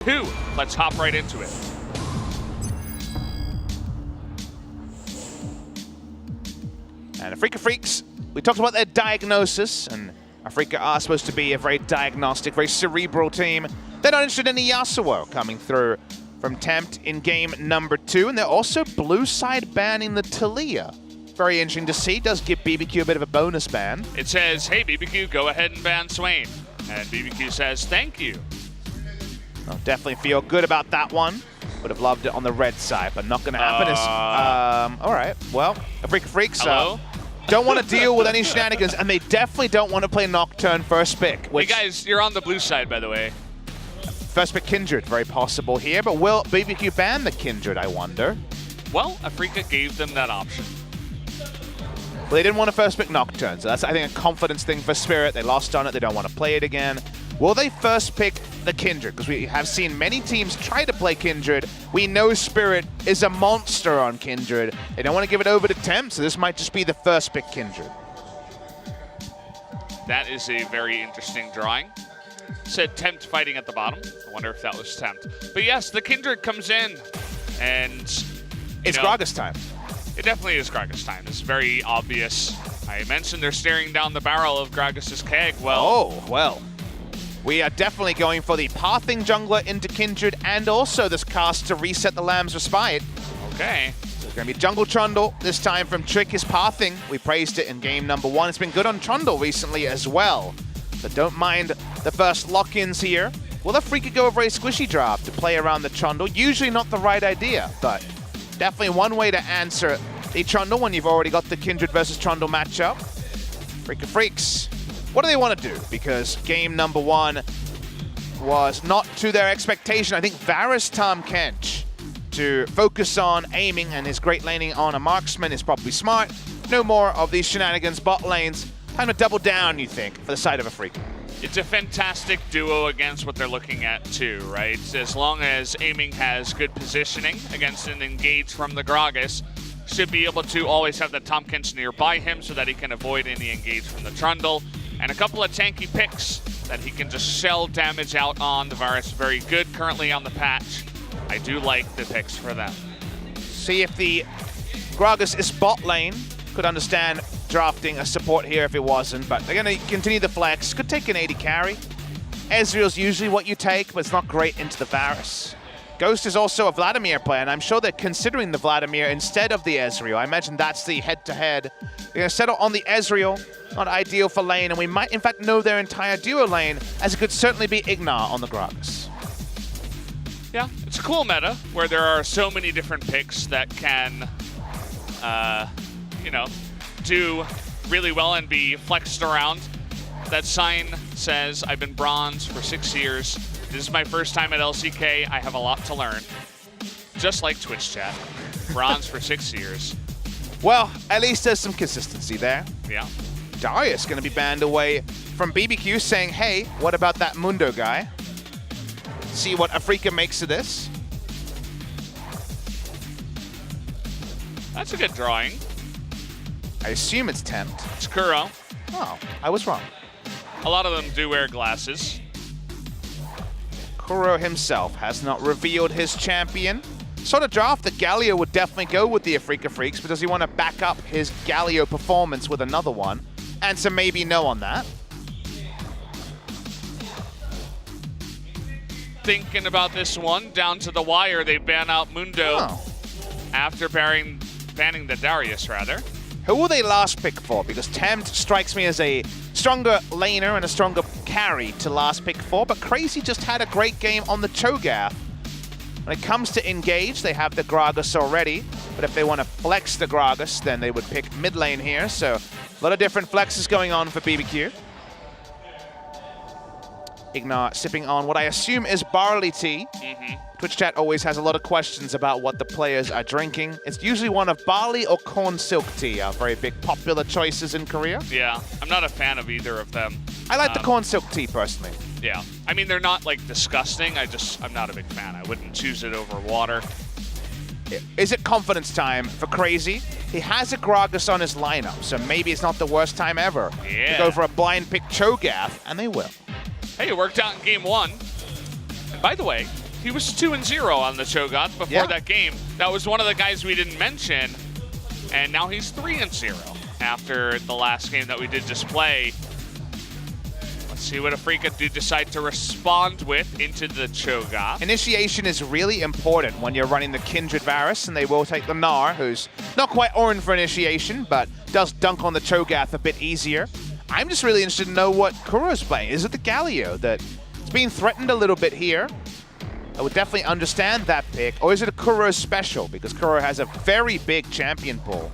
2. Let's hop right into it. And Afreeca Freecs, we talked about their diagnosis, and Afreeca are supposed to be a very diagnostic, very cerebral team. They're not interested in the Yasuo coming through from Tempt in game number 2, and they're also blue side banning the Talia. Very interesting to see. Does give bbq a bit of a bonus ban. It says, hey bbq, go ahead and ban Swain. And bbq says, thank you. I'll definitely feel good about that one. Would have loved it on the red side, but not going to happen. All right, well, Afreeca Freecs don't want to deal with any shenanigans, and they definitely don't want to play Nocturne first pick. Hey guys, you're on the blue side, by the way. First pick Kindred, very possible here, but will bbq ban the Kindred, I wonder? Well, Afreeca gave them that option. Well, they didn't want to first pick Nocturne, so that's, I think, a confidence thing for Spirit. They lost on it, they don't want to play it again. Will they first pick the Kindred? Because we have seen many teams try to play Kindred. We know Spirit is a monster on Kindred. They don't want to give it over to Tempt, so this might just be the first pick Kindred. That is a very interesting drawing. Said Tempt fighting at the bottom. I wonder if that was Tempt. But yes, the Kindred comes in, and it's Gragas time. It definitely is Gragas time. It's very obvious. I mentioned they're staring down the barrel of Gragas' keg. Well, oh, well. We are definitely going for the pathing jungler into Kindred and also this cast to reset the Lamb's Respite. Okay. So it's going to be Jungle Trundle, this time from Trick is pathing. We praised it in game number 1. It's been good on Trundle recently as well. But don't mind the first lock-ins here. Will Afreeca go a very squishy draft to play around the Trundle? Usually not the right idea, but definitely one way to answer the Trundle when you've already got the Kindred versus Trundle matchup. Afreeca Freecs, what do they want to do? Because game number 1 was not to their expectation. I think Varus Tom Kench to focus on aiming and his great laning on a marksman is probably smart. No more of these shenanigans bot lanes. Time to double down, you think, for the side of Afreeca. It's a fantastic duo against what they're looking at too, right? As long as aiming has good positioning against an engage from the Gragas, should be able to always have the Tom Kench nearby him so that he can avoid any engage from the Trundle. And a couple of tanky picks that he can just shell damage out on. The Varus very good currently on the patch. I do like the picks for them. See if the Gragas is bot lane. Could understand drafting a support here if it wasn't, but they're going to continue the flex. Could take an 80 carry. Ezreal's usually what you take, but it's not great into the Varus. Ghost is also a Vladimir player, and I'm sure they're considering the Vladimir instead of the Ezreal. I imagine that's the head-to-head. They're going to settle on the Ezreal. Not ideal for lane, and we might, in fact, know their entire duo lane, as it could certainly be Ignar on the Gragas. Yeah, it's a cool meta where there are so many different picks that can, you know, do really well and be flexed around. That sign says, I've been bronze for 6 years. This is my first time at LCK. I have a lot to learn. Just like Twitch chat. Bronze for 6 years. Well, at least there's some consistency there. Yeah. Darius going to be banned away from bbq, saying, hey, what about that Mundo guy? See what Afreeca makes of this. That's a good drawing. I assume it's Tempt. It's Kuro. Oh, I was wrong. A lot of them do wear glasses. Kuro himself has not revealed his champion. Sort of draft that Galio would definitely go with the Afreeca Freecs, but does he want to back up his Galio performance with another one? Answer maybe no on that. Thinking about this one, down to the wire, they ban out Mundo after banning the Darius, rather. Who will they last pick for? Because Tempt strikes me as a stronger laner and a stronger carry to last pick for, but Crazy just had a great game on the Cho'Gath. When it comes to engage, they have the Gragas already, but if they want to flex the Gragas, then they would pick mid lane here, so a lot of different flexes going on for bbq. Ignar sipping on what I assume is barley tea. Twitch chat always has a lot of questions about what the players are drinking. It's usually one of barley or corn silk tea, are very big popular choices in Korea. Yeah, I'm not a fan of either of them. I like the corn silk tea personally. Yeah, I mean, they're not like disgusting. I'm not a big fan. I wouldn't choose it over water. Is it confidence time for Crazy? He has a Gragas on his lineup, so maybe it's not the worst time ever to go for a blind pick Cho'Gath, and they will. Hey, it worked out in game 1. And by the way, he was 2-0 on the Cho'Gath before that game. That was one of the guys we didn't mention, and now he's 3-0 after the last game that we did just play. Let's see what Afreeca do decide to respond with into the Cho'Gath. Initiation is really important when you're running the Kindred Varus, and they will take the Gnar, who's not quite Orin for initiation, but does dunk on the Cho'Gath a bit easier. I'm just really interested to know what Kuro's playing. Is it the Galio that's being threatened a little bit here? I would definitely understand that pick. Or is it a Kuro special? Because Kuro has a very big champion pool.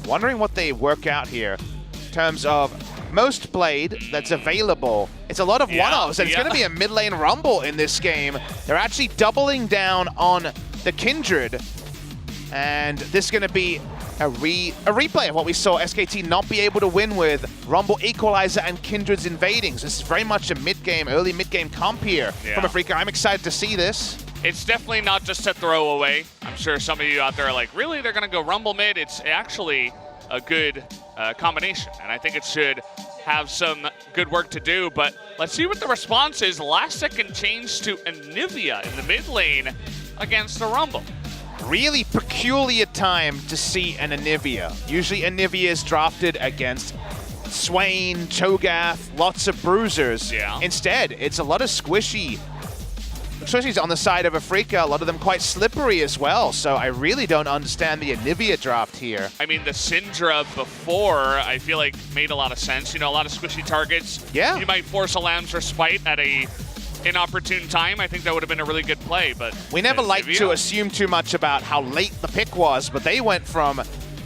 Wondering what they work out here in terms of most played that's available. It's a lot of one-offs, and it's going to be a mid-lane rumble in this game. They're actually doubling down on the Kindred, and this is going to be a replay of what we saw SKT not be able to win with Rumble Equalizer and Kindred's invading. So this is very much a mid-game, early mid-game comp here from Afreeca. I'm excited to see this. It's definitely not just a throwaway. I'm sure some of you out there are like, really? They're going to go Rumble mid? It's actually a good combination, and I think it should have some good work to do, but let's see what the response is. Last second change to Anivia in the mid lane against the Rumble. Really peculiar time to see an Anivia. Usually Anivia is drafted against Swain, Cho'Gath, lots of bruisers. Yeah. Instead, it's a lot of squishy. Squishy's on the side of Afreeca, a lot of them quite slippery as well, so I really don't understand the Anivia draft here. I mean, the Syndra before, I feel like made a lot of sense. You know, a lot of squishy targets. Yeah. You might force a Lamb's Respite at a inopportune time. I think that would have been a really good play, but we never like to assume too much about how late the pick was, but they went from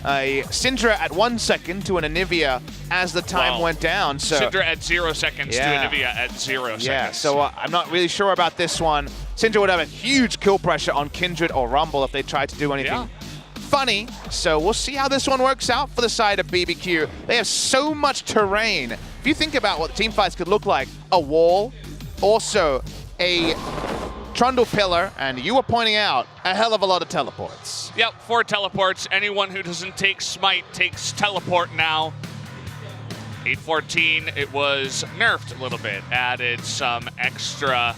a Syndra at 1 second to an Anivia as the time went down. So Syndra at 0 seconds to Anivia at 0 seconds. Yeah, so I'm not really sure about this one. Syndra would have a huge kill pressure on Kindred or Rumble if they tried to do anything funny. So we'll see how this one works out for the side of bbq. They have so much terrain. If you think about what team fights could look like, a wall, also a Trundle pillar, and you were pointing out a hell of a lot of teleports. Yep, 4 teleports. Anyone who doesn't take Smite takes teleport now. 814, it was nerfed a little bit, added some extra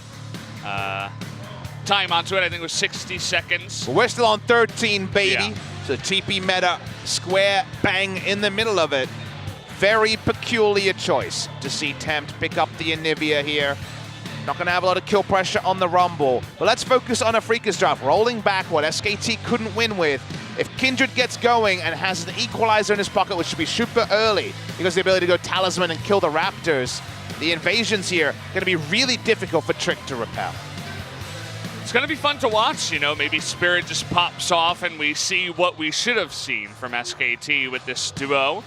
time onto it. I think it was 60 seconds. We're still on 13, baby. Yeah. So TP meta, square bang in the middle of it. Very peculiar choice to see Tempt pick up the Anivia here. Not going to have a lot of kill pressure on the Rumble. But let's focus on Afreeca's draft. Rolling back what SKT couldn't win with. If Kindred gets going and has an Equalizer in his pocket, which should be super early, because of the ability to go Talisman and kill the Raptors, the invasions here are going to be really difficult for Trick to repel. It's going to be fun to watch. You know, maybe Spirit just pops off and we see what we should have seen from SKT with this duo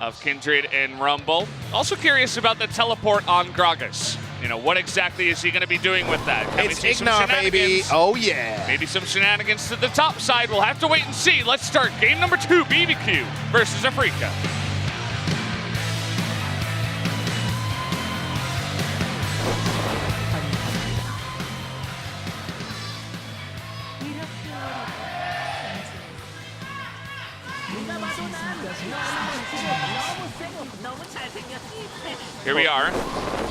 of Kindred and Rumble. Also curious about the teleport on Gragas. You know, what exactly is he going to be doing with that? Can It's Ignar, baby. Oh, yeah. Maybe some shenanigans to the top side. We'll have to wait and see. Let's start game number 2, bbq versus Afreeca. Here we are,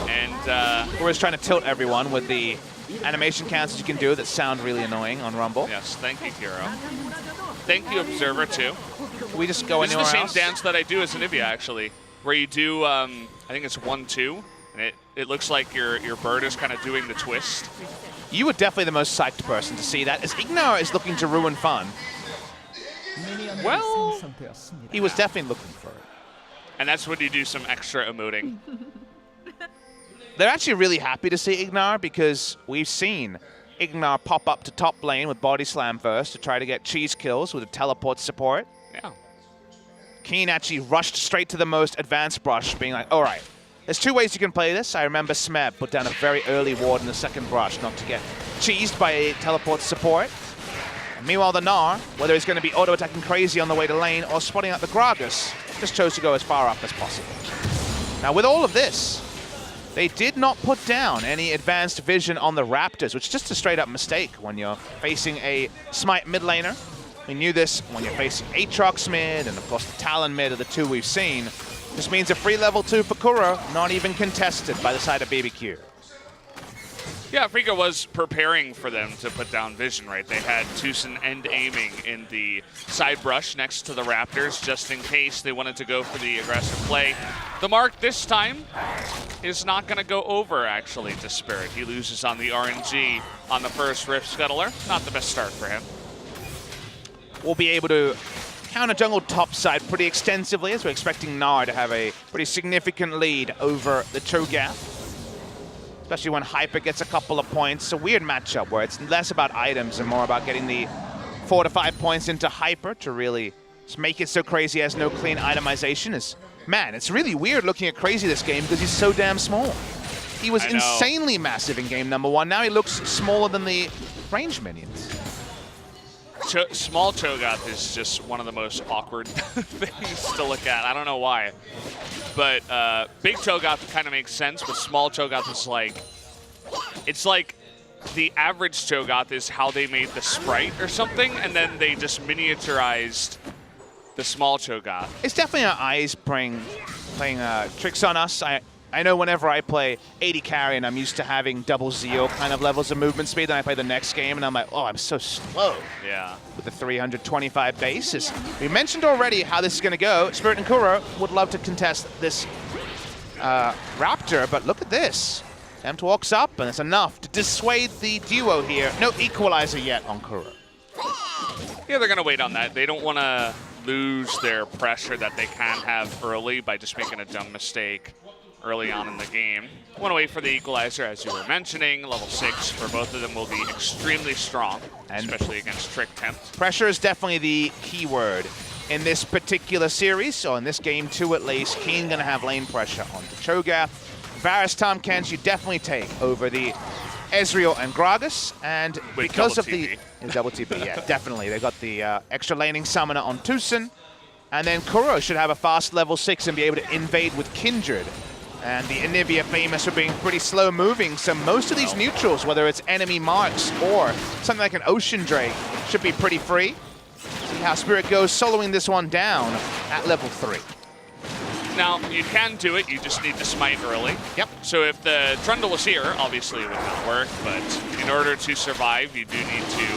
and we're just trying to tilt everyone with the animation counts you can do that sound really annoying on Rumble. Yes, thank you, Hero. Thank you, Observer, too. Can we just go this anywhere is the same else? dance that I do as Anivia, actually, where you do, I think it's 1-2, and it looks like your bird is kind of doing the twist. You were definitely the most psyched person to see that, as Ignar is looking to ruin fun. Well, he was definitely looking for it. And that's when you do some extra emoting. They're actually really happy to see Ignar because we've seen Ignar pop up to top lane with Body Slam first to try to get cheese kills with a teleport support. Yeah. Keen actually rushed straight to the most advanced brush, being like, all right, there's 2 ways you can play this. I remember Smeb put down a very early ward in the second brush not to get cheesed by a teleport support. And meanwhile, the Gnar, whether he's going to be auto-attacking crazy on the way to lane or spotting out the Gragas, just chose to go as far up as possible. Now, with all of this, they did not put down any advanced vision on the Raptors, which is just a straight-up mistake when you're facing a Smite mid laner. We knew this when you're facing Aatrox mid, and of course the Talon mid are the 2 we've seen. This means a free level 2 for Kuro, not even contested by the side of bbq. Yeah, Afreeca was preparing for them to put down vision, right? They had Tucson and aiming in the side brush next to the Raptors, just in case they wanted to go for the aggressive play. The mark this time is not going to go over, actually, to Spirit. He loses on the RNG on the first Rift Scuttler. Not the best start for him. We'll be able to counter jungle top side pretty extensively, as we're expecting Gnar to have a pretty significant lead over the Cho'Gath. Especially when Hyper gets a couple of points. It's a weird matchup where it's less about items and more about getting the 4 to 5 points into Hyper to really just make it so Crazy has no clean itemization. Man, it's really weird looking at Crazy this game because he's so damn small. He was insanely massive in game number 1. Now he looks smaller than the range minions. Small Cho'Gath is just one of the most awkward things to look at. I don't know why. But big Cho'Gath kind of makes sense, but small Cho'Gath is like, it's like the average Cho'Gath is how they made the sprite or something, and then they just miniaturized the small Cho'Gath. It's definitely our eyes playing tricks on us. I know whenever I play 80 carry and I'm used to having double 0 kind of levels of movement speed, then I play the next game and I'm like, oh, I'm so slow. Yeah. With the 325 bases. We mentioned already how this is going to go. Spirit and Kuro would love to contest this Raptor, but look at this. Tempt walks up and it's enough to dissuade the duo here. No equalizer yet on Kuro. Yeah, they're going to wait on that. They don't want to lose their pressure that they can have early by just making a dumb mistake early on in the game. Want to wait for the equalizer, as you were mentioning. Level 6 for both of them will be extremely strong, especially against Trick Tempt. Pressure is definitely the key word in this particular series. So in this game 2 at least, Keen going to have lane pressure onto Cho'Gath. Varus Tomkins you definitely take over the Ezreal and Gragas. And because of the double TP, yeah, definitely. They got the extra laning summoner on Tucson. And then Kuro should have a fast level 6 and be able to invade with Kindred. And the Anivia famous for being pretty slow moving, so most of these neutrals, whether it's enemy marks or something like an Ocean Drake, should be pretty free. See how Spirit goes soloing this one down at level 3. Now, you can do it, you just need to smite early. Yep. So if the Trundle was here, obviously it would not work, but in order to survive, you do need to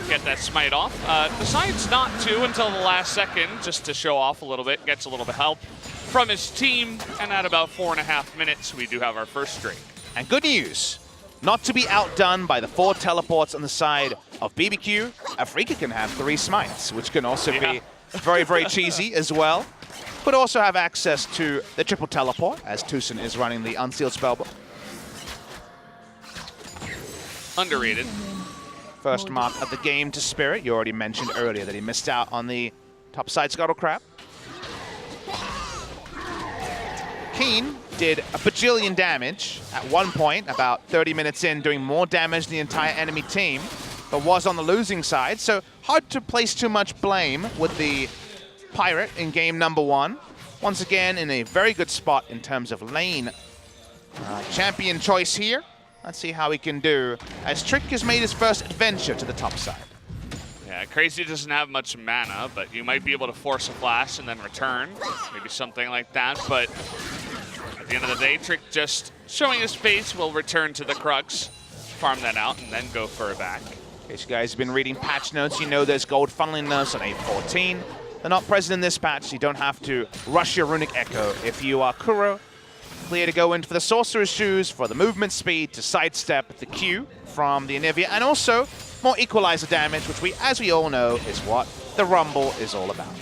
get that smite off. Decides not to until the last second, just to show off a little bit, gets a little bit of help from his team, and at about 4.5 minutes, we do have our first drink. And good news, not to be outdone by the 4 teleports on the side of bbq, Afreeca can have 3 smites, which can also be very, very cheesy as well. But also have access to the triple teleport, as Tucson is running the unsealed spellbook. Underrated. First mark of the game to Spirit. You already mentioned earlier that he missed out on the top side Scuttle Crab. Keen did a bajillion damage at one point, about 30 minutes in, doing more damage than the entire enemy team, but was on the losing side, so hard to place too much blame with the Pirate in game number 1. Once again, in a very good spot in terms of lane champion choice here. Let's see how he can do, as Trick has made his first adventure to the top side. Yeah, Crazy doesn't have much mana, but you might be able to force a flash and then return. Maybe something like that, but at the end of the day, Trick just showing his face will return to the Crux, farm that out, and then go for a back. In case you guys have been reading patch notes, you know there's gold funneling nerfs on 8.14. They're not present in this patch, so you don't have to rush your Runic Echo. If you are Kuro, clear to go in for the Sorcerer's Shoes, for the movement speed, to sidestep the Q from the Anivia, and also more equalizer damage, which as we all know, is what the Rumble is all about.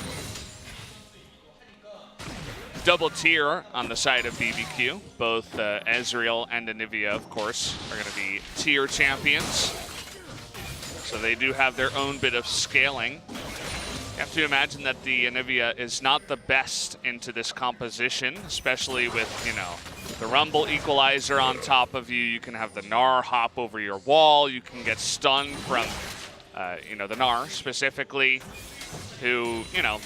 Double tier on the side of bbq. Both Ezreal and Anivia, of course, are going to be tier champions. So they do have their own bit of scaling. You have to imagine that the Anivia is not the best into this composition, especially with, you know, the Rumble equalizer on top of you. You can have the Gnar hop over your wall. You can get stunned from, you know, the Gnar specifically, who, you know,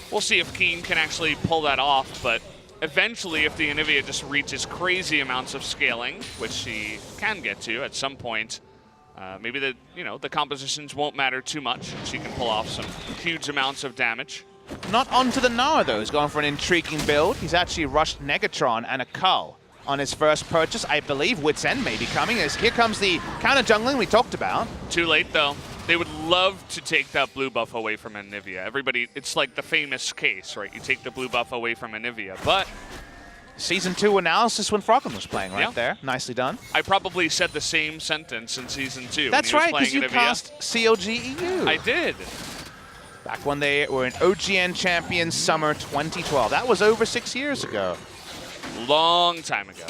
we'll see if Keen can actually pull that off, but eventually if the Anivia just reaches crazy amounts of scaling, which she can get to at some point, maybe the, you know, the compositions won't matter too much. She can pull off some huge amounts of damage. Not onto the Gnar, though. He's gone for an intriguing build. He's actually rushed Negatron and a Cull on his first purchase. I believe Wit's End may be coming, as here comes the counter jungling we talked about. Too late, though. They would love to take that blue buff away from Anivia. Everybody, it's like the famous case, right? You take the blue buff away from Anivia, but... Season 2 analysis when Froggen was playing right there. Nicely done. I probably said the same sentence in Season 2. That's right, because you cast CLG EU. I did. Back when they were an OGN champions summer 2012. That was over 6 years ago. Long time ago.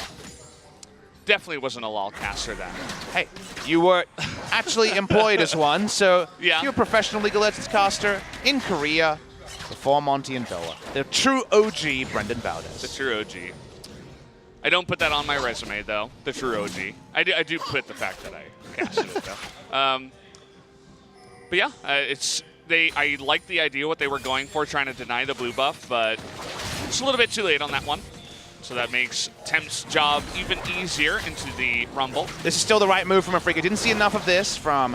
Definitely wasn't a LoL caster then. Hey, you were actually employed as one, so yeah. you're a professional League of Legends caster in Korea before Monty and Doa. The true OG Brendan Valdez. The true OG. I don't put that on my resume, though. The true OG. I do put the fact that I casted it, though. But yeah, I like the idea what they were going for, trying to deny the blue buff, but it's a little bit too late on that one. So that makes Temp's job even easier into the Rumble. This is still the right move from Afreeca. Didn't see enough of this from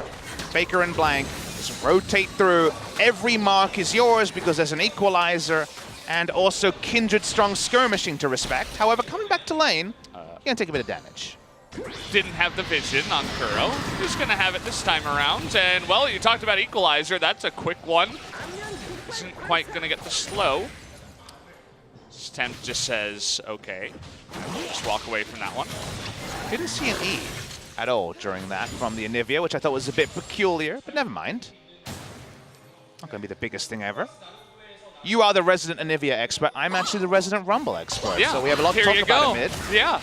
Faker and Blank. Just rotate through. Every mark is yours because there's an equalizer and also Kindred strong skirmishing to respect. However, coming back to lane, you're going to take a bit of damage. Didn't have the vision on Kuro. Who's going to have it this time around? And, well, you talked about equalizer. That's a quick one. Isn't quite going to get the slow. Temp just says, okay. Just walk away from that one. Didn't see an E at all during that from the Anivia, which I thought was a bit peculiar, but never mind. Not going to be the biggest thing ever. You are the resident Anivia expert. I'm actually the resident Rumble expert. Yeah, so we have a lot to talk about in mid. Yeah.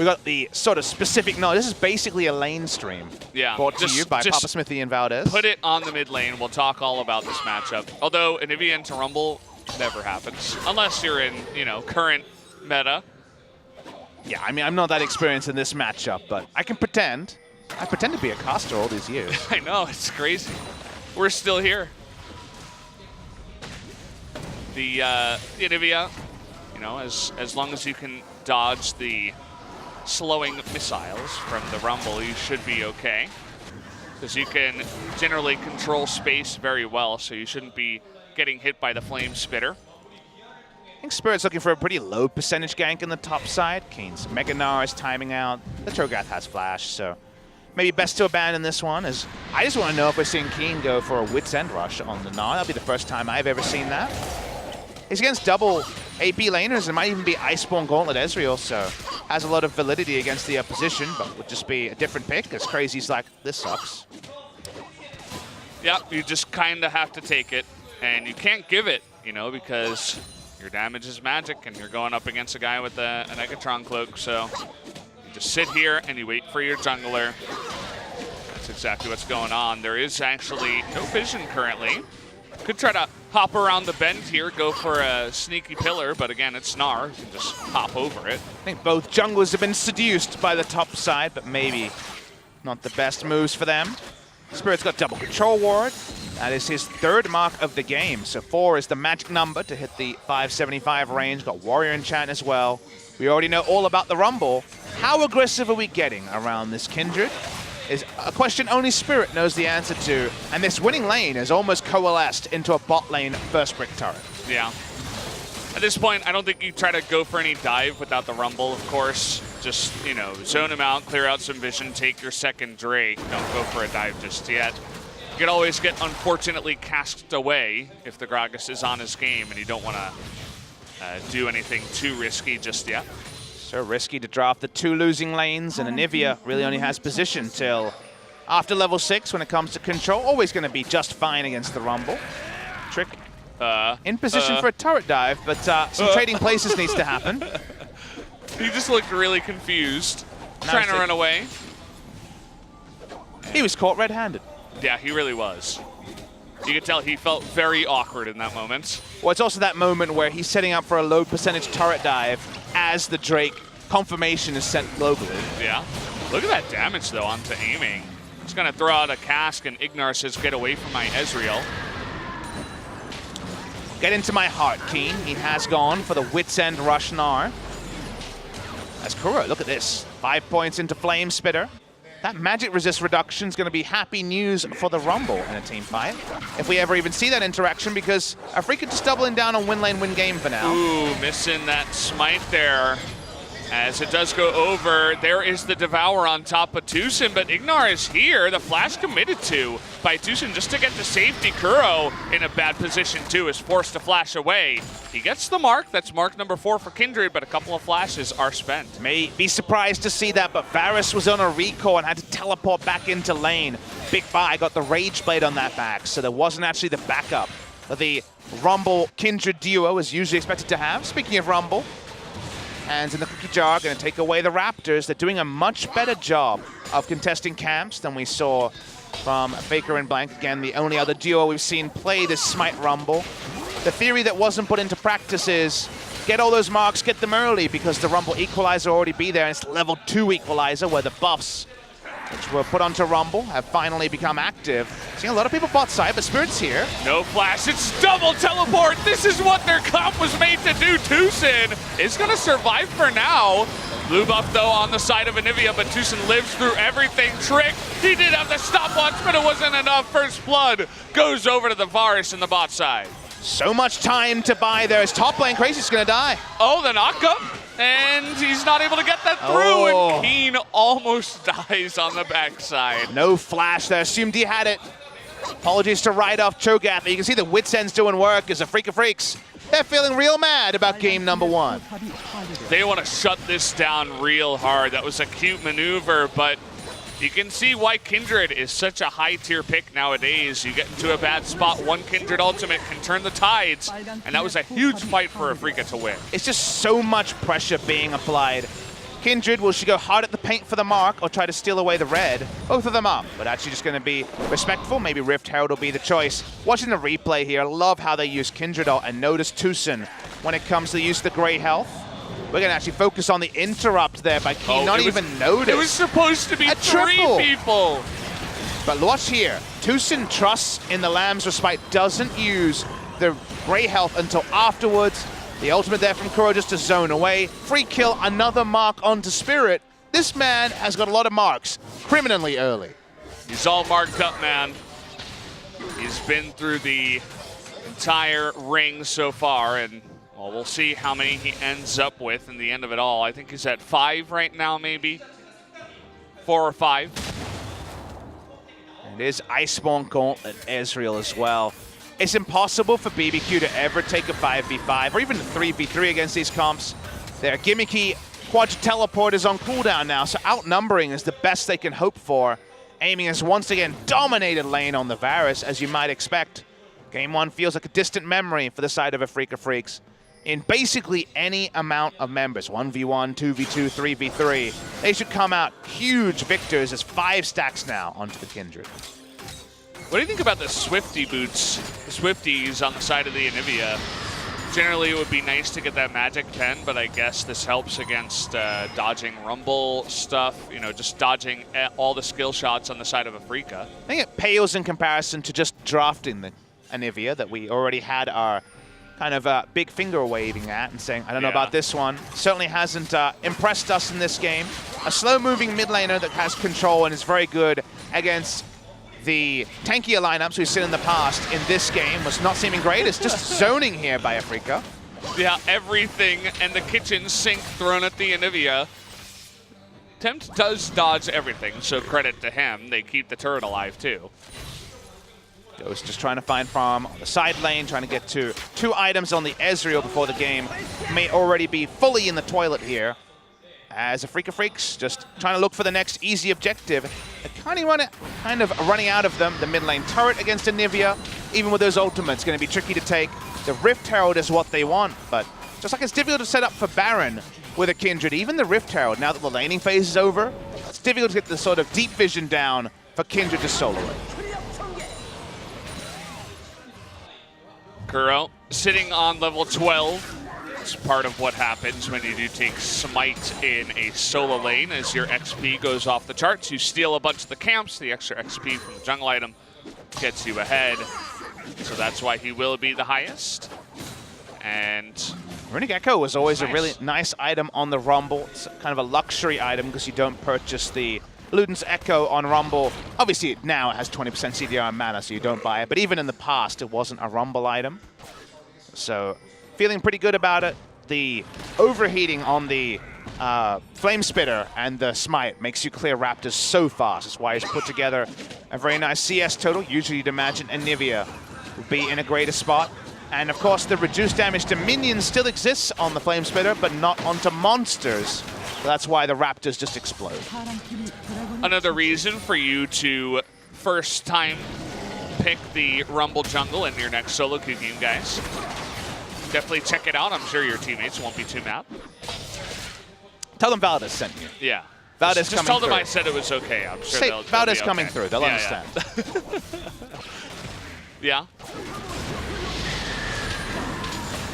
We got the sort of specific knowledge. This is basically a lane stream. Yeah. Brought to you by Papa Smithy and Valdez. Put it on the mid lane. We'll talk all about this matchup. Although Anivia into Rumble never happens. Unless you're in, current meta. Yeah, I mean, I'm not that experienced in this matchup, but I can pretend. I pretend to be a caster all these years. I know, it's crazy. We're still here. The Anivia, as long as you can dodge the slowing missiles from the Rumble, you should be okay. Because you can generally control space very well, so you shouldn't be getting hit by the Flame Spitter. I think Spirit's looking for a pretty low percentage gank in the top side. Kane's Mega Gnar is timing out. The Cho'Gath has Flash, so maybe best to abandon this one. As I just want to know if we're seeing Keen go for a Wit's End rush on the Gnar. That'll be the first time I've ever seen that. He's against double AP laners. It might even be Iceborne Gauntlet Ezreal, so has a lot of validity against the opposition, but would just be a different pick, as Crazy's like, this sucks. Yeah, you just kind of have to take it. And you can't give it, because your damage is magic and you're going up against a guy with an Egatron cloak. So you just sit here and you wait for your jungler. That's exactly what's going on. There is actually no vision currently. Could try to hop around the bend here, go for a sneaky pillar, but again, it's Gnar. You can just hop over it. I think both junglers have been seduced by the top side, but maybe not the best moves for them. Spirit's got double control ward. That is his third mark of the game. So 4 is the magic number to hit the 575 range. Got Warrior Enchant as well. We already know all about the Rumble. How aggressive are we getting around this Kindred? Is a question only Spirit knows the answer to. And this winning lane is almost coalesced into a bot lane first brick turret. Yeah. At this point, I don't think you try to go for any dive without the Rumble, of course. Just, zone him out, clear out some vision, take your second Drake. Don't go for a dive just yet. You can always get, unfortunately, cast away if the Gragas is on his game and you don't want to do anything too risky just yet. So risky to draft the 2 losing lanes, and Anivia really only has position till after level 6 when it comes to control. Always going to be just fine against the Rumble. Trick in position for a turret dive, but some trading places needs to happen. He just looked really confused, trying to run away. He was caught red-handed. Yeah, he really was. You could tell he felt very awkward in that moment. Well, it's also that moment where he's setting up for a low percentage turret dive as the Drake confirmation is sent globally. Yeah. Look at that damage, though, onto aiming. He's going to throw out a cask, and Ignar says, get away from my Ezreal. Get into my heart, Keen. He has gone for the Wit's End rush Gnar. As Kuro, look at this. 5 points into Flame Spitter. That magic resist reduction is going to be happy news for the Rumble in a team fight. If we ever even see that interaction, because Afreeca just doubling down on win lane, win game for now. Ooh, missing that smite there. As it does go over, there is the Devour on top of Tucson, but Ignar is here. The flash committed to by Tucson just to get to safety. Kuro in a bad position too, is forced to flash away. He gets the mark. That's mark number 4 for Kindred, but a couple of flashes are spent. May be surprised to see that, but Varus was on a recall and had to teleport back into lane. Big Fi got the Rage Blade on that back, so there wasn't actually the backup that the Rumble Kindred duo is usually expected to have. Speaking of Rumble, hands in the cookie jar, going to take away the Raptors. They're doing a much better job of contesting camps than we saw from Faker and Blank. Again, the only other duo we've seen play this Smite Rumble. The theory that wasn't put into practice is get all those marks, get them early, because the Rumble Equalizer will already be there, and it's level 2 Equalizer, where the buffs, which were put onto Rumble, have finally become active. Seeing a lot of people bot side, but Spirit's here. No flash, it's double teleport. This is what their comp was made to do. Tucson is gonna survive for now. Blue buff though on the side of Anivia, but Tucson lives through everything. Trick, he did have the stopwatch, but it wasn't enough. First blood goes over to the Varus in the bot side. So much time to buy there. His top lane, Crazy's gonna die. Oh, the knockup, and he's not able to get that through, Oh. and Keen almost dies on the backside. No flash there, assumed he had it. Apologies to Ride Off Cho'Gath. You can see the Wits End's doing work as Afreeca Freecs. They're feeling real mad about game number 1. They want to shut this down real hard. That was a cute maneuver, but you can see why Kindred is such a high-tier pick nowadays. You get into a bad spot, one Kindred ultimate can turn the tides, and that was a huge fight for Afreeca to win. It's just so much pressure being applied. Kindred, will she go hard at the paint for the mark or try to steal away the red? Both of them up, but actually just going to be respectful. Maybe Rift Herald will be the choice. Watching the replay here, I love how they use Kindred ult, and notice Tucson when it comes to the use of the Grey Health. We're going to actually focus on the interrupt there by Keen, not even notice. It was supposed to be a 3 triple. people. But watch here, Tucson trusts in the Lamb's Respite, doesn't use the Grey Health until afterwards. The ultimate there from Kuro just to zone away. Free kill, another mark onto Spirit. This man has got a lot of marks, criminally early. He's all marked up, man. He's been through the entire ring so far, and well, we'll see how many he ends up with in the end of it all. I think he's at 5 right now, maybe. 4 or 5. And it is Iceborne Gauntlet Ezreal as well. It's impossible for bbq to ever take a 5v5 or even a 3v3 against these comps. Their gimmicky Quadra Teleport is on cooldown now, so outnumbering is the best they can hope for. Aiming has once again dominated lane on the Varus, as you might expect. Game 1 feels like a distant memory for the side of Afreeca Freecs. In basically any amount of members, 1v1, 2v2, 3v3, they should come out huge victors as 5 stacks now onto the Kindred. What do you think about the Swifty boots? The Swifties on the side of the Anivia. Generally, it would be nice to get that magic pen, but I guess this helps against dodging Rumble stuff, you know, just dodging all the skill shots on the side of Afreeca. I think it pales in comparison to just drafting the Anivia that we already had our kind of big finger waving at and saying, I don't know about this one. Certainly hasn't impressed us in this game. A slow-moving mid laner that has control and is very good against the tankier lineups we've seen in the past. In this game was not seeming great. It's just zoning here by Afreeca. Yeah, everything and the kitchen sink thrown at the Anivia. Tempt does dodge everything, so credit to him. They keep the turret alive too. Ghost just trying to find farm on the side lane, trying to get to 2 items on the Ezreal before the game may already be fully in the toilet here. As Afreeca Freecs just trying to look for the next easy objective. They're kind of running out of them. The mid lane turret against Anivia, even with those ultimates, going to be tricky to take. The Rift Herald is what they want, but just like it's difficult to set up for Baron with a Kindred, even the Rift Herald, now that the laning phase is over, it's difficult to get the sort of deep vision down for Kindred to solo it. Kuro sitting on level 12. It's part of what happens when you do take Smite in a solo lane. As your XP goes off the charts, you steal a bunch of the camps. The extra XP from the jungle item gets you ahead. So that's why he will be the highest. And Runic Echo was always a really nice item on the Rumble. It's kind of a luxury item because you don't purchase the Luden's Echo on Rumble. Obviously now it has 20% CDR and mana, so you don't buy it. But even in the past, it wasn't a Rumble item. So feeling pretty good about it. The overheating on the Flame Spitter and the Smite makes you clear Raptors so fast. That's why he's put together a very nice CS total. Usually you'd imagine Anivia would be in a greater spot. And of course the reduced damage to minions still exists on the Flame Spitter, but not onto monsters. So that's why the Raptors just explode. Another reason for you to first time pick the Rumble jungle in your next solo queue game, guys. Definitely check it out. I'm sure your teammates won't be too mad. Tell them Valdez sent you. Yeah. Valdez just tell them I said it was okay. I'm sure they'll Valdez be coming okay. through. They'll understand. Yeah.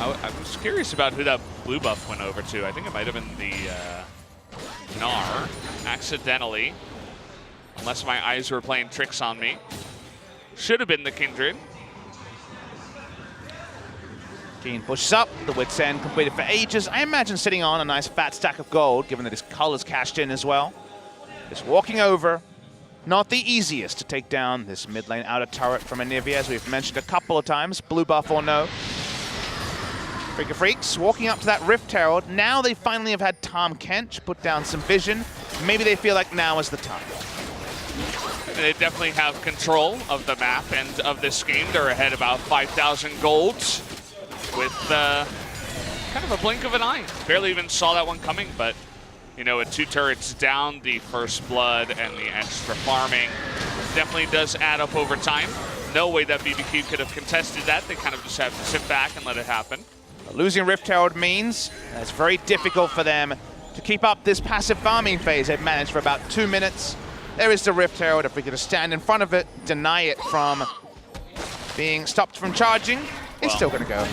I was curious about who that blue buff went over to. I think it might have been the Gnar, accidentally. Unless my eyes were playing tricks on me. Should have been the Kindred. Keen pushes up, the Wit's End completed for ages. I imagine sitting on a nice fat stack of gold, given that his color's cashed in as well. Just walking over, not the easiest to take down this mid lane outer turret from Anivia, as we've mentioned a couple of times, blue buff or no. Afreeca Freecs walking up to that Rift Herald. Now they finally have had Tom Kench put down some vision. Maybe they feel like now is the time. They definitely have control of the map and of this game. They're ahead about 5,000 golds. With kind of a blink of an eye. Barely even saw that one coming, but, you know, with 2 turrets down, the first blood and the extra farming definitely does add up over time. No way that bbq could have contested that. They kind of just have to sit back and let it happen. Losing Rift Herald means it's very difficult for them to keep up this passive farming phase. They've managed for about 2 minutes. There is the Rift Herald. If we could stand in front of it, deny it from being stopped from charging, it's still going to go.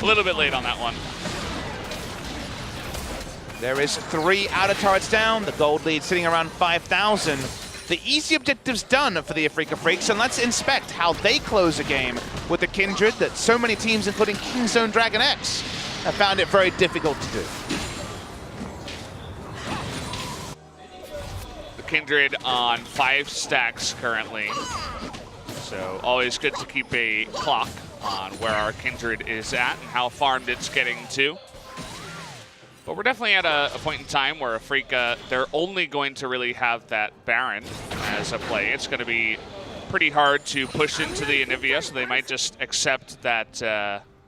A little bit late on that one. There is 3 outer turrets down. The gold lead sitting around 5,000. The easy objective's done for the Afreeca Freecs, and let's inspect how they close a game with the Kindred that so many teams, including Kingzone Dragon X, have found it very difficult to do. The Kindred on 5 stacks currently. So always good to keep a clock on where our Kindred is at and how farmed it's getting to. But we're definitely at a point in time where Afreeca, they're only going to really have that Baron as a play. It's going to be pretty hard to push into the Anivia, so they might just accept that,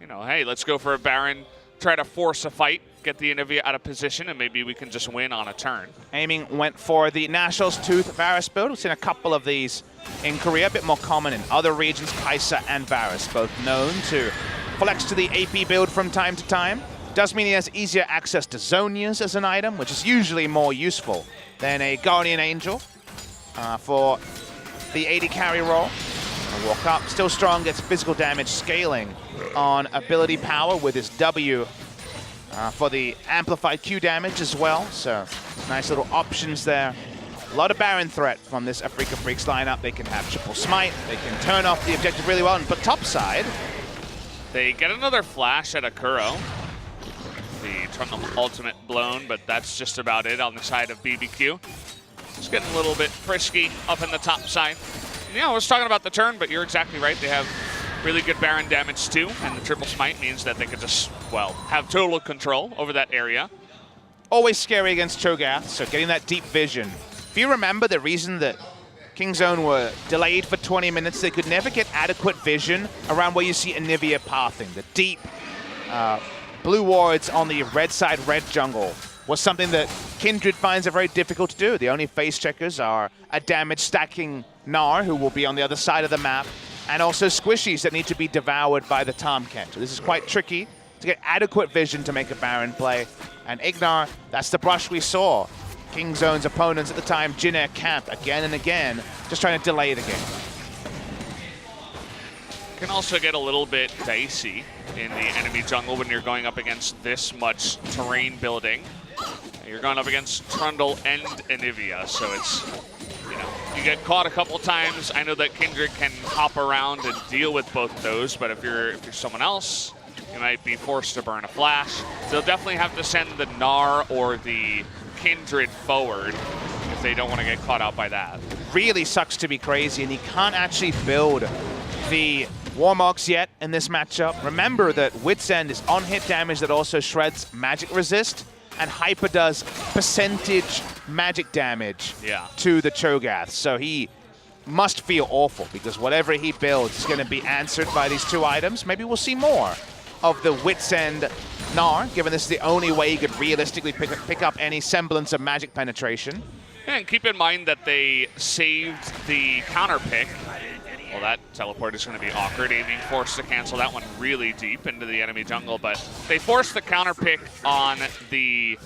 you know, hey, let's go for a Baron, try to force a fight, get the Anivia out of position, and maybe we can just win on a turn. Aiming went for the Nationals Tooth Varus build. We've seen a couple of these in Korea, a bit more common in other regions. Kai'Sa and Varus, both known to flex to the AP build from time to time. Does mean he has easier access to Zonias as an item, which is usually more useful than a Guardian Angel for the AD carry role. Walk up, still strong, gets physical damage scaling on ability power with his W for the amplified Q damage as well. So nice little options there. A lot of Baron threat from this Afreeca Freecs lineup. They can have triple smite, they can turn off the objective really well, but top side, they get another flash at Akuro. The Trundle ultimate blown, but that's just about it on the side of bbq. It's getting a little bit frisky up in the top side. And yeah, I was talking about the turn, but you're exactly right. They have really good Baron damage too, and the triple smite means that they could just, well, have total control over that area. Always scary against Cho'Gath, so getting that deep vision. If you remember the reason that Kingzone were delayed for 20 minutes, they could never get adequate vision around where you see Anivia pathing. The deep blue wards on the red side, red jungle, was something that Kindred finds it very difficult to do. The only face checkers are a damage stacking Gnar, who will be on the other side of the map, and also squishies that need to be devoured by the Tom Kench. So this is quite tricky to get adequate vision to make a Baron play. And Ignar, that's the brush we saw. Kingzone's opponents at the time, Jin Air camp again and again, just trying to delay the game. Can also get a little bit dicey in the enemy jungle when you're going up against this much terrain building. You're going up against Trundle and Anivia, so it's, you know, you get caught a couple times. I know that Kindred can hop around and deal with both of those, but if you're someone else, you might be forced to burn a flash. They'll definitely have to send the Gnar or the Kindred forward if they don't want to get caught out by that. Really sucks to be crazy, and he can't actually build the Warmogs yet in this matchup. Remember that Wit's End is on-hit damage that also shreds magic resist. and Hyper does percentage magic damage to the Cho'Gath. So he must feel awful because whatever he builds is going to be answered by these two items. Maybe we'll see more of the Wits End Gnar, given this is the only way you could realistically pick up any semblance of magic penetration. And keep in mind that they saved the counter pick. Well, that teleport is going to be awkward. Aiming forced to cancel that one really deep into the enemy jungle, but they forced the counter pick on the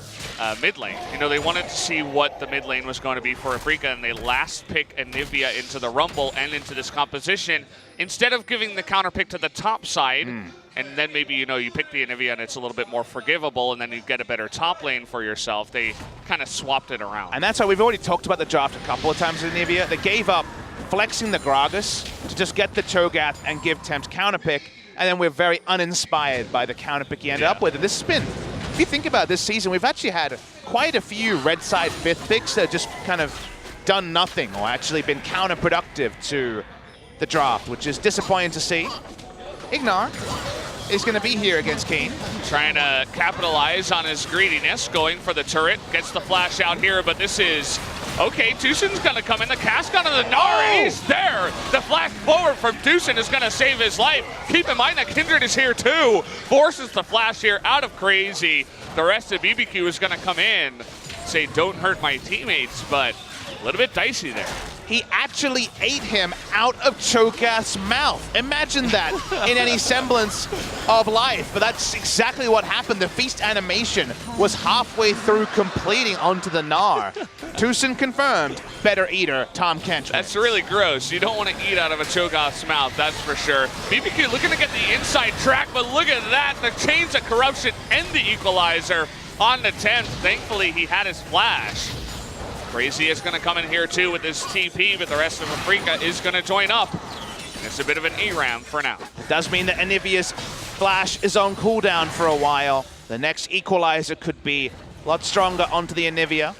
mid lane. You know, they wanted to see what the mid lane was going to be for Afreeca, and they last pick Anivia into the Rumble and into this composition. Instead of giving the counter pick to the top side, and then maybe, you know, you pick the Anivia and it's a little bit more forgivable, and then you get a better top lane for yourself, they kind of swapped it around. And that's why we've already talked about the draft a couple of times with Anivia. They gave up flexing the Gragas to just get the Cho'Gath and give Tempt counterpick, and then we're very uninspired by the counterpick he ended up with. And this has been, if you think about this season, we've actually had quite a few red side 5th picks that have just kind of done nothing or actually been counterproductive to the draft, which is disappointing to see. Ignar is going to be here against Kane. Trying to capitalize on his greediness, going for the turret, gets the flash out here, but this is, okay, Tusin's going to come in, the cast on the Gnar, he's there! The flash forward from Tusin is going to save his life. Keep in mind that Kindred is here too, forces the flash here out of Crazy. The rest of bbq is going to come in, say don't hurt my teammates, but a little bit dicey there. He actually ate him out of Cho'Gath's mouth. Imagine that in any semblance of life, but that's exactly what happened. The feast animation was halfway through completing onto the Gnar. Tusin confirmed, better eater, Tom Kent. That's really gross. You don't want to eat out of a Cho'Gath's mouth, that's for sure. bbq looking to get the inside track, but look at that. The Chains of Corruption and the Equalizer on the 10th. Thankfully, he had his flash. Crazy is going to come in here too with his TP, but the rest of Afreeca is going to join up. And it's a bit of an ERAM for now. It does mean that Anivia's flash is on cooldown for a while. The next Equalizer could be a lot stronger onto the Anivia.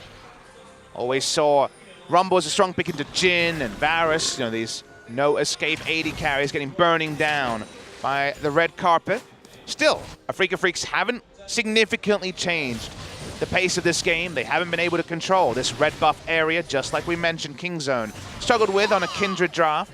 Always saw Rumble as a strong pick into Jhin and Varus. You know, these no escape AD carries getting burning down by the red carpet. Still, Afreeca Freecs haven't significantly changed the pace of this game. They haven't been able to control this red buff area, just like we mentioned Kingzone struggled with on a Kindred draft.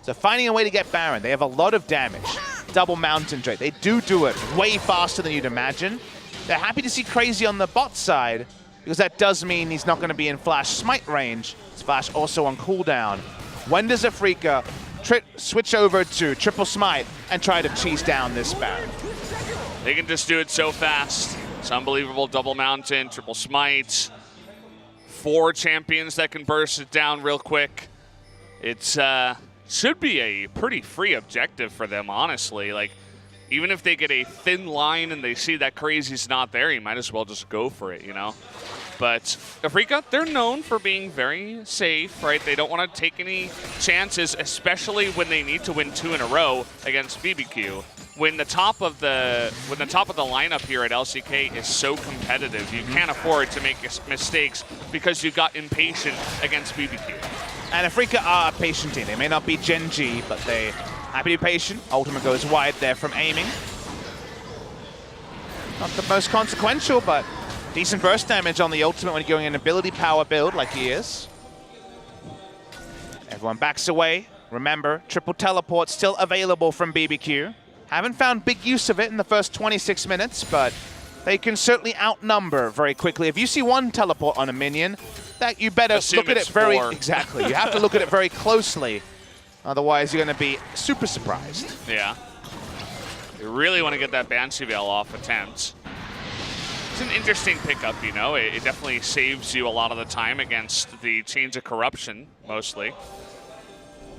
So finding a way to get Baron. They have a lot of damage. Double Mountain Drake. They do it way faster than you'd imagine. They're happy to see Crazy on the bot side, because that does mean he's not going to be in Flash Smite range. His Flash also on cooldown. When does Afreeca switch over to Triple Smite and try to cheese down this Baron? They can just do it so fast. It's unbelievable. Double Mountain, Triple Smite, 4 champions that can burst it down real quick. It's should be a pretty free objective for them, honestly. Like, even if they get a thin line and they see that Crazy's not there, you might as well just go for it, you know? But Afreeca, they're known for being very safe, right? They don't want to take any chances, especially when they need to win 2 in a row against bbq. When the top of the lineup here at LCK is so competitive, you can't afford to make mistakes because you got impatient against bbq. And Afreeca are a patient team. They may not be Gen G, but they happy to be patient. Ultimate goes wide there from aiming. Not the most consequential, but decent burst damage on the ultimate when you're going an ability power build like he is. Everyone backs away. Remember, triple teleport still available from bbq. Haven't found big use of it in the first 26 minutes, but they can certainly outnumber very quickly. If you see one teleport on a minion, that you better look at it very... Exactly. You have to look at it very closely. Otherwise, you're going to be super surprised. Yeah. You really want to get that Banshee Veil off attempts. It's an interesting pickup, you know. It definitely saves you a lot of the time against the Chains of Corruption, mostly.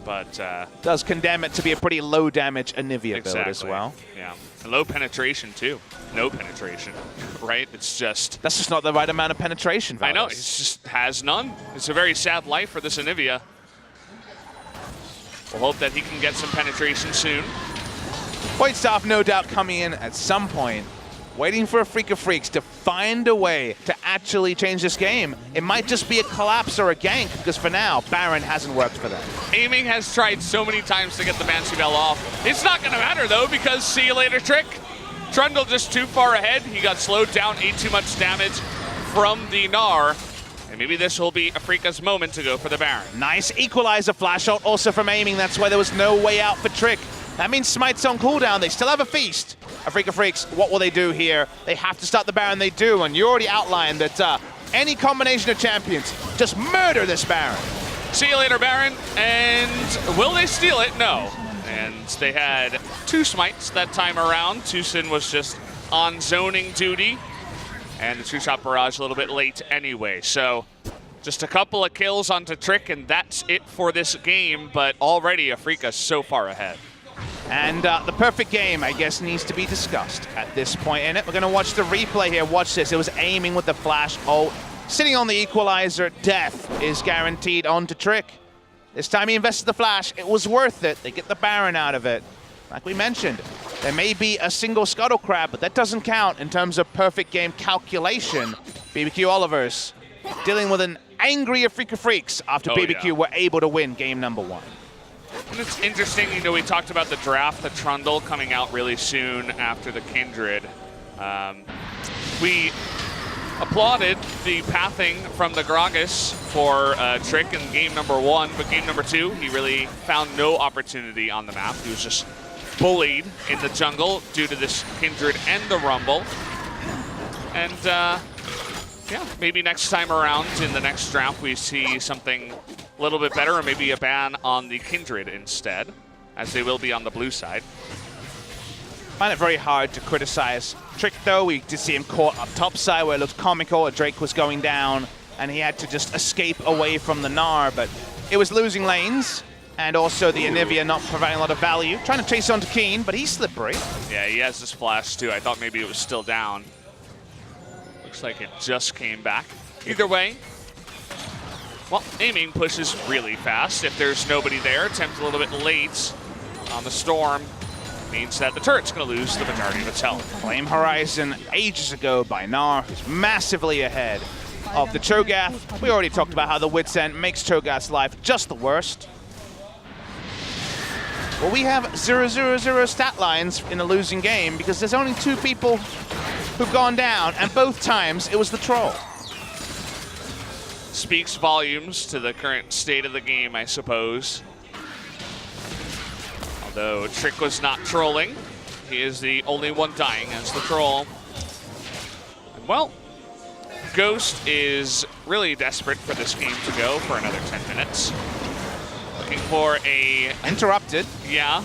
But does condemn it to be a pretty low damage Anivia build as well. Yeah, and low penetration too. No penetration, right? It's just... That's just not the right amount of penetration, Valdes. I know, it just has none. It's a very sad life for this Anivia. We'll hope that he can get some penetration soon. Point Staff no doubt coming in at some point, waiting for Afreeca Freecs to find a way to actually change this game. It might just be a collapse or a gank, because for now, Baron hasn't worked for them. Aiming has tried so many times to get the Banshee Veil off. It's not going to matter, though, because see you later, Trick. Trundle just too far ahead. He got slowed down, ate too much damage from the Gnar. And maybe this will be Afreeca's moment to go for the Baron. Nice equalizer flash out also from aiming. That's why there was no way out for Trick. That means Smite's on cooldown. They still have a feast. Afreeca Freecs, what will they do here? They have to start the Baron. They do, and you already outlined that any combination of champions just murder this Baron. See you later, Baron. And will they steal it? No. And they had 2 smites that time around. Tucson was just on zoning duty. And the 2-shot barrage a little bit late anyway. So just a couple of kills onto Trick, and that's it for this game. But already Afreeca so far ahead. And the perfect game, I guess, needs to be discussed at this point in it. We're going to watch the replay here. Watch this. It was aiming with the flash ult. Sitting on the equalizer. Death is guaranteed onto Trick. This time he invested the flash. It was worth it. They get the Baron out of it. Like we mentioned, there may be a single Scuttle Crab, but that doesn't count in terms of perfect game calculation. bbq Olivers dealing with an angry Afreeca Freecs after bbq were able to win game number 1. And it's interesting, you know, we talked about the draft, the Trundle coming out really soon after the Kindred. We applauded the pathing from the Gragas for Trick in game number 1, but game number 2, he really found no opportunity on the map. He was just bullied in the jungle due to this Kindred and the Rumble. And yeah, maybe next time around in the next draft we see something a little bit better, or maybe a ban on the Kindred instead, as they will be on the blue side. Find it very hard to criticize Trick, though. We did see him caught up top side where it looked comical. Drake was going down, and he had to just escape away from the Gnar, but it was losing lanes. And also the Anivia not providing a lot of value. Trying to chase onto Keen, but he's slippery. Yeah, he has this flash too. I thought maybe it was still down. Looks like it just came back. Either way, well, aiming pushes really fast. If there's nobody there, attempt a little bit late on the Storm means that the turret's going to lose the majority of its health. Flame Horizon ages ago by Gnar, who's massively ahead of the Cho'Gath. We already talked about how the Wit's End makes Cho'Gath's life just the worst. Well, we have 0-0-0 stat lines in a losing game because there's only 2 people who've gone down, and both times it was the troll. Speaks volumes to the current state of the game, I suppose. Although Trick was not trolling, he is the only one dying as the troll. And well, Ghost is really desperate for this game to go for another 10 minutes. Looking for a... Interrupted. Yeah.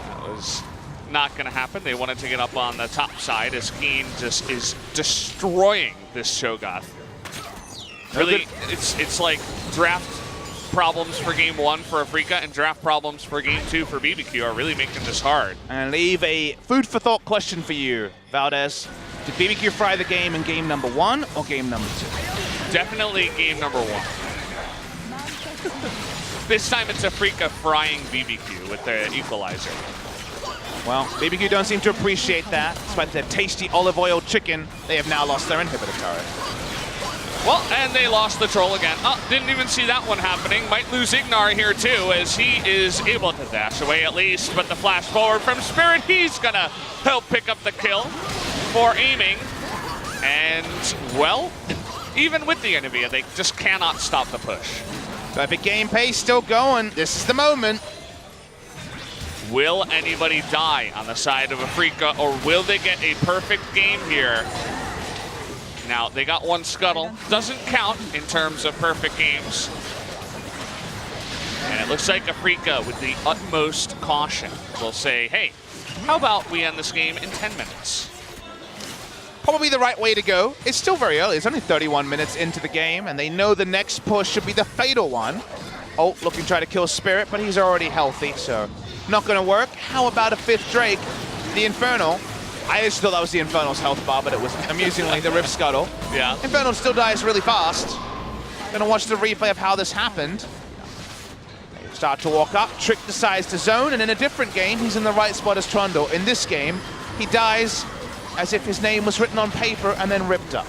That was not going to happen. They wanted to get up on the top side as Keen just is destroying this Cho'Gath. Really, it's like draft problems for game 1 for Afreeca and draft problems for game 2 for bbq are really making this hard. And I leave a food for thought question for you, Valdez. Did bbq fry the game in game number 1 or game number 2? Definitely game number 1. This time it's Afreeca frying bbq with the equalizer. Well, bbq don't seem to appreciate that. Despite their tasty olive oil chicken, they have now lost their inhibitor turret. Well, and they lost the troll again. Oh, didn't even see that one happening. Might lose Ignar here too, as he is able to dash away at least. But the flash forward from Spirit, he's gonna help pick up the kill for aiming. And, well, even with the Anivia, they just cannot stop the push. Perfect game pace still going. This is the moment. Will anybody die on the side of Afreeca, or will they get a perfect game here? Now, they got 1 scuttle. Doesn't count in terms of perfect games. And it looks like Afreeca, with the utmost caution, will say, hey, how about we end this game in 10 minutes? Probably the right way to go. It's still very early. It's only 31 minutes into the game, and they know the next push should be the fatal one. Oh, looking to try to kill Spirit, but he's already healthy, so not going to work. How about a 5th Drake? The Infernal. I just thought that was the Infernal's health bar, but it was amusingly the Rift Scuttle. Yeah. Infernal still dies really fast. Gonna watch the replay of how this happened. They start to walk up. Trick decides to zone, and in a different game, he's in the right spot as Trundle. In this game, he dies as if his name was written on paper and then ripped up.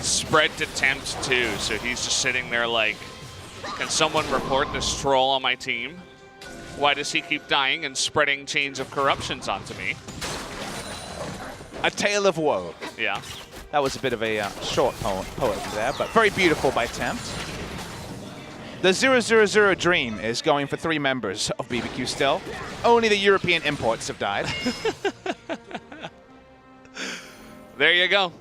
Spread attempt too, so he's just sitting there like, can someone report this troll on my team? Why does he keep dying and spreading chains of corruptions onto me? A tale of woe. Yeah. That was a bit of a short poem there, but very beautiful by Tempt. The 000 dream is going for 3 members of bbq still. Only the European imports have died. There you go.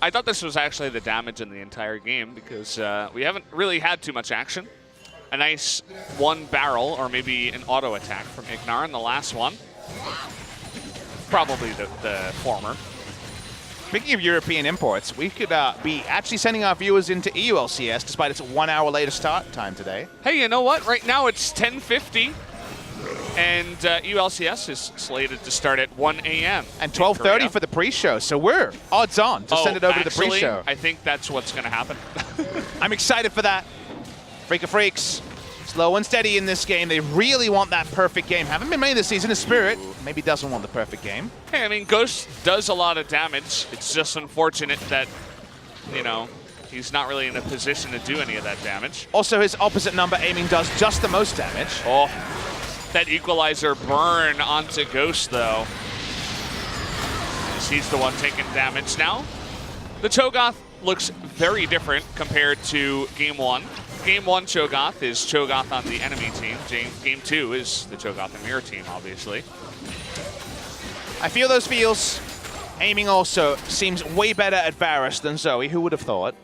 I thought this was actually the damage in the entire game because we haven't really had too much action. A nice 1 barrel or maybe an auto attack from Ignar in the last one. Probably the former. Speaking of European imports, we could be actually sending our viewers into EULCS despite its 1 hour later start time today. Hey, you know what? Right now it's 10:50, and EULCS is slated to start at 1 a.m. And 12:30 for the pre-show, so we're odds on to send it over to the pre-show. I think that's what's going to happen. I'm excited for that. Afreeca Freecs, slow and steady in this game. They really want that perfect game. Haven't been many this season. The Spirit maybe doesn't want the perfect game. Hey, I mean, Ghost does a lot of damage. It's just unfortunate that, you know, he's not really in a position to do any of that damage. Also, his opposite number aiming does just the most damage. Oh, that equalizer burn onto Ghost, though. As he's the one taking damage now. The Cho'Gath looks very different compared to Game 1. Game 1 Cho'Gath is Cho'Gath on the enemy team. Game 2 is the Cho'Gath on your team, obviously. I feel those feels. Aiming also seems way better at Varus than Zoe. Who would have thought?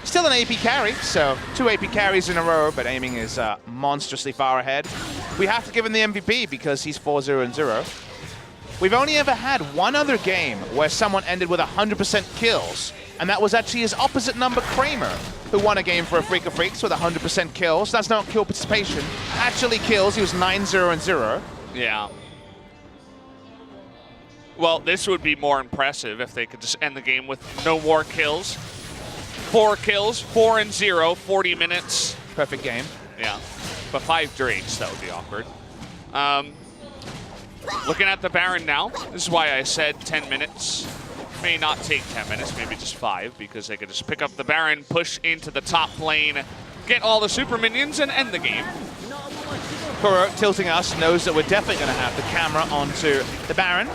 Still an AP carry, so 2 AP carries in a row, but aiming is monstrously far ahead. We have to give him the MVP because he's 4-0-0. We've only ever had one other game where someone ended with 100% kills, and that was actually his opposite number, Kramer, who won a game for Afreeca Freecs with 100% kills. That's not kill participation. Actually kills, he was 9-0-0. Yeah. Well, this would be more impressive if they could just end the game with no more kills. 4 kills, 4-0, 40 minutes. Perfect game. Yeah, but 5 Drakes, that would be awkward. Looking at the Baron now, this is why I said 10 minutes. May not take 10 minutes, maybe just 5, because they could just pick up the Baron, push into the top lane, get all the super minions, and end the game. Kuro, tilting us, knows that we're definitely going to have the camera onto the Baron.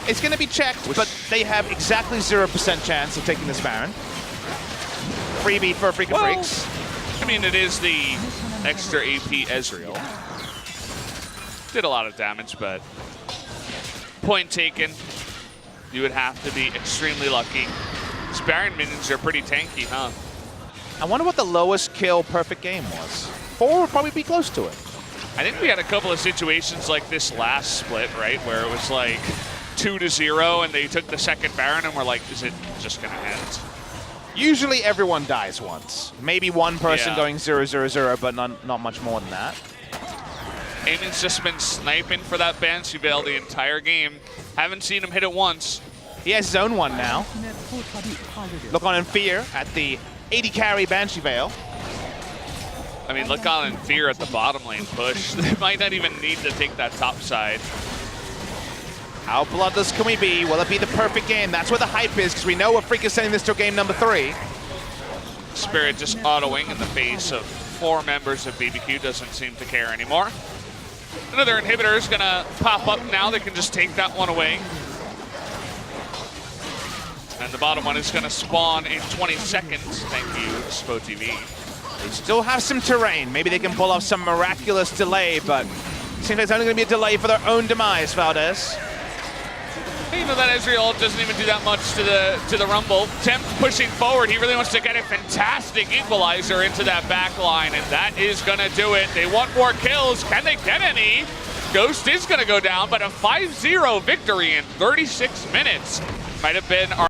It's going to be checked, but they have exactly 0% chance of taking this Baron. Freebie for Afreeca Freecs. I mean, it is the extra AP Ezreal. Did a lot of damage, but point taken. You would have to be extremely lucky. These Baron minions are pretty tanky, huh? I wonder what the lowest kill perfect game was. 4 would probably be close to it. I think we had a couple of situations like this last split, right, where it was like 2-0 and they took the second Baron and we're like, is it just going to end? Usually everyone dies once. Maybe one person going 0-0-0, but not much more than that. Eamon's just been sniping for that Banshee Veil the entire game. Haven't seen him hit it once. He has his own one now. Look on in fear at the 80 carry Banshee Veil. I mean, look on in fear at the bottom lane push. They might not even need to take that top side. How bloodless can we be? Will it be the perfect game? That's where the hype is, because we know Afreeca is sending this to game number 3. Spirit just autoing in the face of 4 members of bbq, doesn't seem to care anymore. Another inhibitor is gonna pop up now. They can just take that one away. And the bottom one is gonna spawn in 20 seconds. Thank you, Spo TV. They still have some terrain. Maybe they can pull off some miraculous delay, but it seems like it's only gonna be a delay for their own demise, Valdez. You know, that Ezreal doesn't even do that much to the Rumble. Tempt pushing forward. He really wants to get a fantastic equalizer into that back line, and that is going to do it. They want more kills. Can they get any? Ghost is going to go down, but a 5-0 victory in 36 minutes might have been our